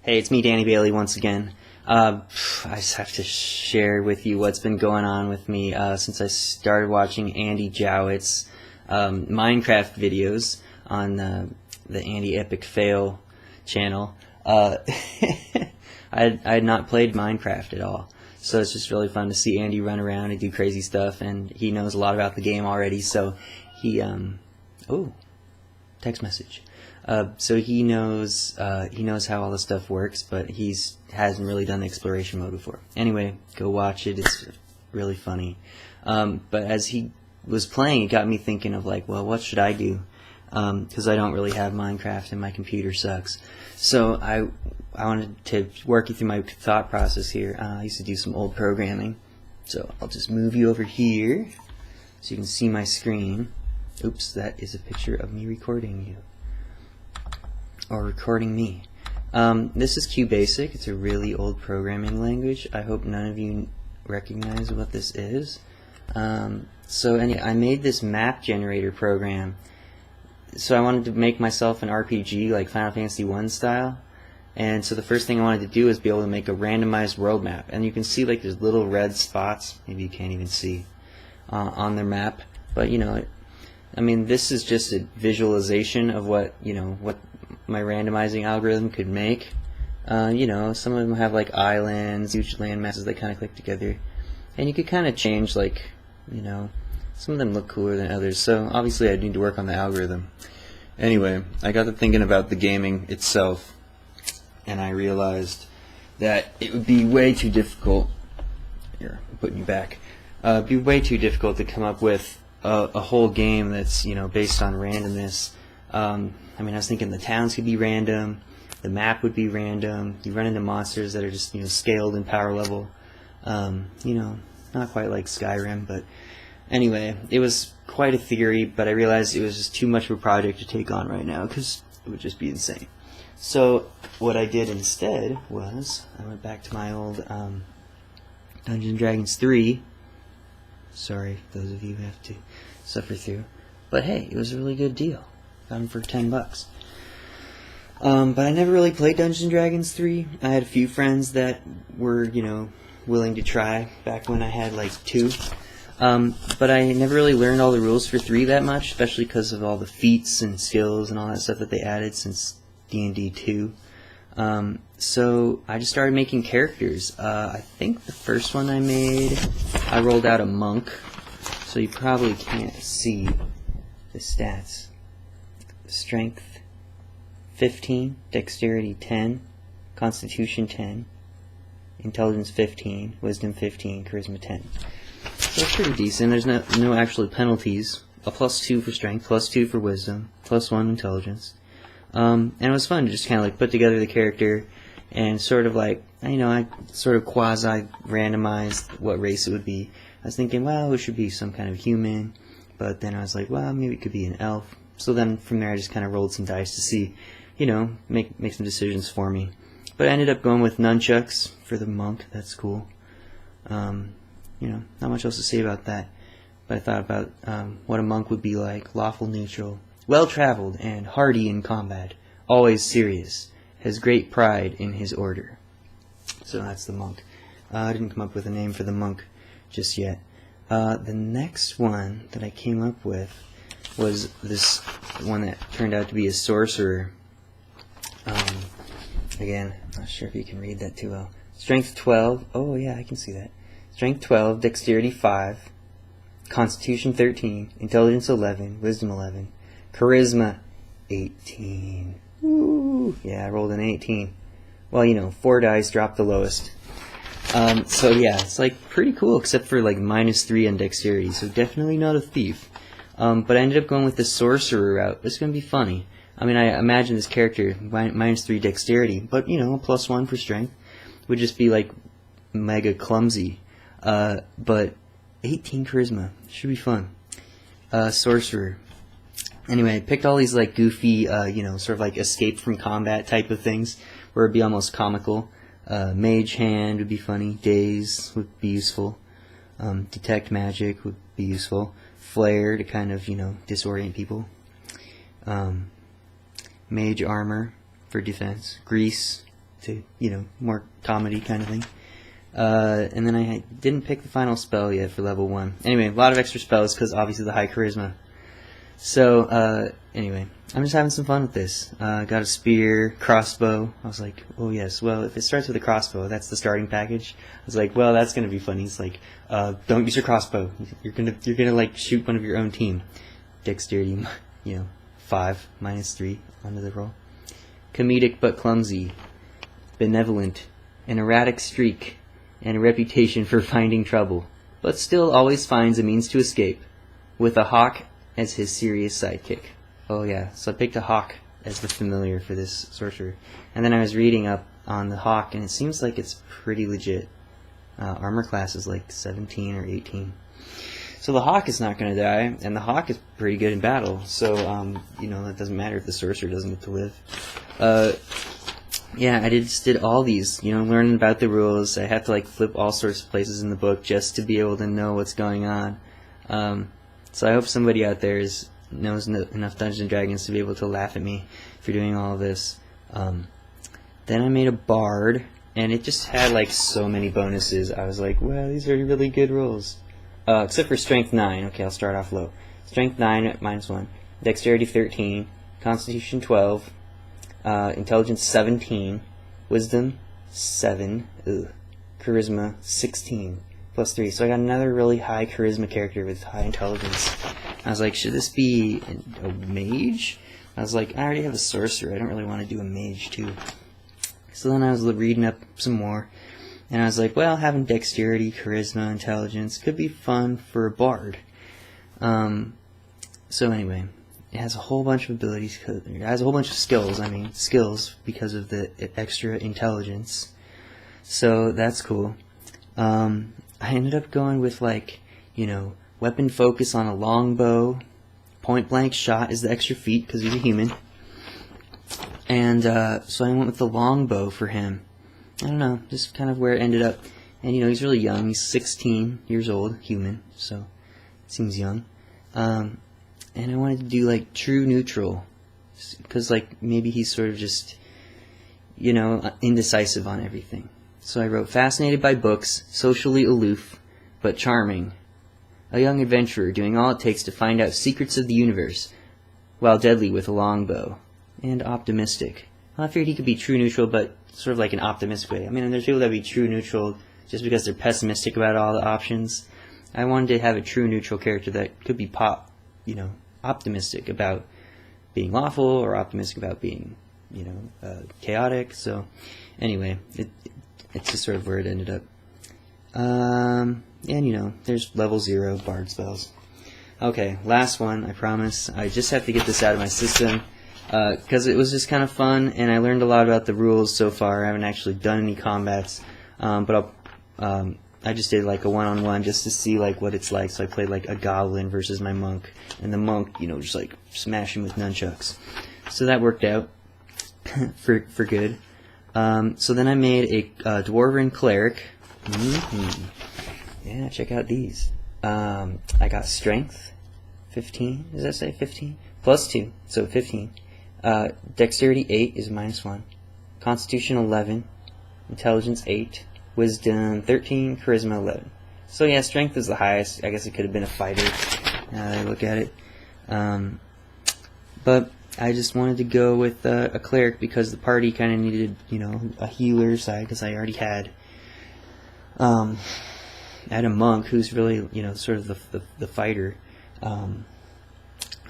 Hey, it's me, Danny Bailey, once again. I just have to share with you what's been going on with me since I started watching Andy Jowett's Minecraft videos on the AndyEpicfAIL channel. I had not played Minecraft at all, so it's just really fun to see Andy run around and do crazy stuff, and he knows a lot about the game already, so he, oh, text message. So he knows how all this stuff works, but hasn't really done the exploration mode before. Anyway, go watch it. It's really funny. But as he was playing, it got me thinking of like, well, what should I do? Because I don't really have Minecraft and my computer sucks. So I wanted to work you through my thought process here. I used to do some old programming. So I'll just move you over here so you can see my screen. Oops, that is a picture of me recording you. Or recording me. This is QBasic. It's a really old programming language. I hope none of you recognize what this is. So anyway, I made this map generator program. So I wanted to make myself an RPG like Final Fantasy 1 style. And so the first thing I wanted to do was be able to make a randomized world map. And you can see like there's little red spots, maybe you can't even see, on their map. But you know, I mean, this is just a visualization of what my randomizing algorithm could make. You know, some of them have like islands, huge land masses that kind of click together, and you could kind of change, like, you know, some of them look cooler than others, so obviously I need to work on the algorithm. Anyway, I got to thinking about the gaming itself, and I realized that it would be way too difficult. Here, I'm putting you back. It'd be way too difficult to come up with a whole game that's, you know, based on randomness. I mean, I was thinking the towns could be random, the map would be random, you run into monsters that are just, you know, scaled in power level. You know, not quite like Skyrim, but anyway, it was quite a theory, but I realized it was just too much of a project to take on right now, because it would just be insane. So, what I did instead was, I went back to my old Dungeons & Dragons 3. Sorry, those of you who have to suffer through. But hey, it was a really good deal. Got them for $10. But I never really played Dungeons & Dragons 3. I had a few friends that were, you know, willing to try back when I had like 2. But I never really learned all the rules for 3 that much, especially because of all the feats and skills and all that stuff that they added since D&D 2. So I just started making characters. I think the first one I made, I rolled out a monk, so you probably can't see the stats. Strength 15, Dexterity 10, Constitution 10, Intelligence 15, Wisdom 15, Charisma 10. So that's pretty decent. There's no actual penalties. A +2 for Strength, +2 for Wisdom, +1 Intelligence. And it was fun to just kind of like put together the character and sort of like, you know, I sort of quasi-randomized what race it would be. I was thinking, well, it should be some kind of human, but then I was like, well, maybe it could be an elf. So then from there I just kind of rolled some dice to see, you know, make some decisions for me. But I ended up going with nunchucks for the monk. That's cool. You know, not much else to say about that. But I thought about what a monk would be like. Lawful neutral, well-traveled and hardy in combat, always serious, has great pride in his order. So that's the monk. I didn't come up with a name for the monk just yet. The next one that I came up with was this one that turned out to be a sorcerer. Again, I'm not sure if you can read that too well. Strength 12. Oh yeah, I can see that. Strength 12, Dexterity 5, Constitution 13, Intelligence 11, Wisdom 11, Charisma 18. Woo! Yeah, I rolled an 18. Well, you know, 4 dice, dropped the lowest. So yeah, it's like pretty cool, except for like -3 on Dexterity, so definitely not a thief. But I ended up going with the sorcerer route. It's going to be funny. I mean, I imagine this character, -3 Dexterity, but, you know, a +1 for Strength, would just be like mega clumsy. But 18 Charisma. Should be fun. Sorcerer. Anyway, I picked all these like goofy, you know, sort of like escape from combat type of things, where it'd be almost comical. Mage Hand would be funny. Daze would be useful. Detect Magic would be useful. Flare to kind of, you know, disorient people. Mage Armor for defense. Grease to, you know, more comedy kind of thing. And then I didn't pick the final spell yet for level 1. Anyway, a lot of extra spells because obviously the high charisma. So, anyway, I'm just having some fun with this. Got a spear, crossbow. I was like, oh yes, well, if it starts with a crossbow, that's the starting package. I was like, well, that's gonna be funny. It's like, don't use your crossbow. You're gonna like shoot one of your own team. Dexterity, you know, 5 minus 3 onto the roll. Comedic but clumsy, benevolent, an erratic streak, and a reputation for finding trouble, but still always finds a means to escape, with a hawk as his serious sidekick. Oh yeah, so I picked a hawk as the familiar for this sorcerer. And then I was reading up on the hawk, and it seems like it's pretty legit. Armor class is like 17 or 18. So the hawk is not going to die, and the hawk is pretty good in battle, so, you know, it doesn't matter if the sorcerer doesn't get to live. Yeah, I just did all these, you know, learning about the rules. I have to, like, flip all sorts of places in the book just to be able to know what's going on. So I hope somebody out there knows enough Dungeons & Dragons to be able to laugh at me for doing all of this. Then I made a bard, and it just had, like, so many bonuses. I was like, well, these are really good rolls. Except for Strength 9. Okay, I'll start off low. Strength 9 at -1. Dexterity 13. Constitution 12. Intelligence 17. Wisdom 7. Charisma 16. Plus 3. So I got another really high charisma character with high intelligence. I was like, should this be a mage? I was like, I already have a sorcerer. I don't really want to do a mage too. So then I was reading up some more. And I was like, well, having dexterity, charisma, intelligence could be fun for a bard. So anyway, it has a whole bunch of abilities. It has a whole bunch of skills. I mean, skills because of the extra intelligence. So that's cool. I ended up going with, like, you know, weapon focus on a longbow. Point blank shot is the extra feat because he's a human. And so I went with the longbow for him. I don't know, just kind of where it ended up. And, you know, he's really young. He's 16 years old, human, so it seems young. And I wanted to do, like, true neutral, because, like, maybe he's sort of just, you know, indecisive on everything. So I wrote, fascinated by books, socially aloof, but charming. A young adventurer doing all it takes to find out secrets of the universe, while deadly with a longbow. And optimistic. Well, I figured he could be true neutral, but sort of like an optimistic way. I mean, there's people that be true neutral just because they're pessimistic about all the options. I wanted to have a true neutral character that could be you know, optimistic about being lawful or optimistic about being, you know, chaotic. So, anyway, it's just sort of where it ended up. And, you know, there's level 0 bard spells. Okay, last one, I promise. I just have to get this out of my system. Because it was just kind of fun, and I learned a lot about the rules so far. I haven't actually done any combats, but I just did like a one-on-one just to see like what it's like. So I played like a goblin versus my monk, and the monk, you know, just like smash him with nunchucks. So that worked out for good. So then I made a dwarven cleric. Yeah, check out these. I got strength 15. Does that say 15? Plus 2, so 15. Dexterity 8 is -1. Constitution 11. Intelligence 8. Wisdom 13. Charisma 11. So yeah, strength is the highest. I guess it could have been a fighter, now that I look at it. But I just wanted to go with a cleric because the party kind of needed, you know, a healer side, because I already had a monk who's really, you know, sort of the fighter.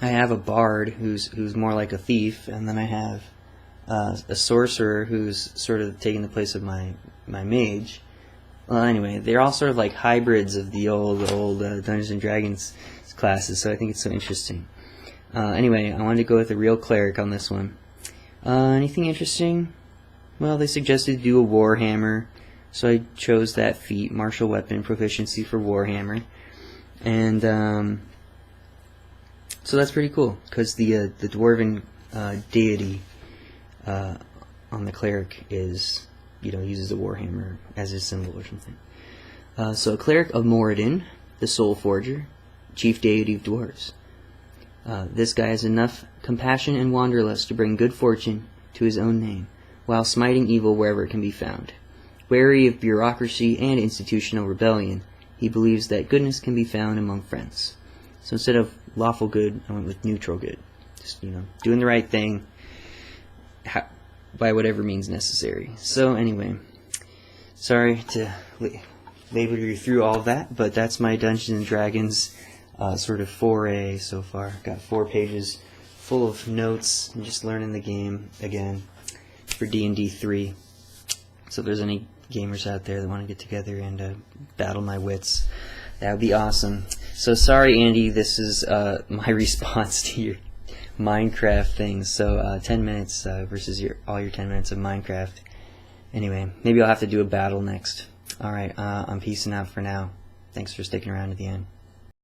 I have a bard who's more like a thief, and then I have a sorcerer who's sort of taking the place of my mage. Well, anyway, they're all sort of like hybrids of the old Dungeons and Dragons classes, so I think it's so interesting. Anyway, I wanted to go with a real cleric on this one. Anything interesting? Well, they suggested to do a warhammer, so I chose that feat, martial weapon proficiency for warhammer, and so that's pretty cool, because the dwarven deity on the cleric is, you know, uses a warhammer as his symbol or something. So a cleric of Moradin, the soul forger, chief deity of dwarves. This guy has enough compassion and wanderlust to bring good fortune to his own name. while smiting evil wherever it can be found. Wary of bureaucracy and institutional rebellion, he believes that goodness can be found among friends. So instead of lawful good, I went with neutral good. Just, doing the right thing by whatever means necessary. So anyway, sorry to labor you through all of that, but that's my Dungeons & Dragons sort of foray so far. Got 4 pages full of notes and just learning the game again for D&D 3. So if there's any gamers out there that want to get together and battle my wits, that would be awesome. So sorry, Andy, this is my response to your Minecraft thing. So 10 minutes versus all your 10 minutes of Minecraft. Anyway, maybe I'll have to do a battle next. Alright, I'm peacing out for now. Thanks for sticking around to the end.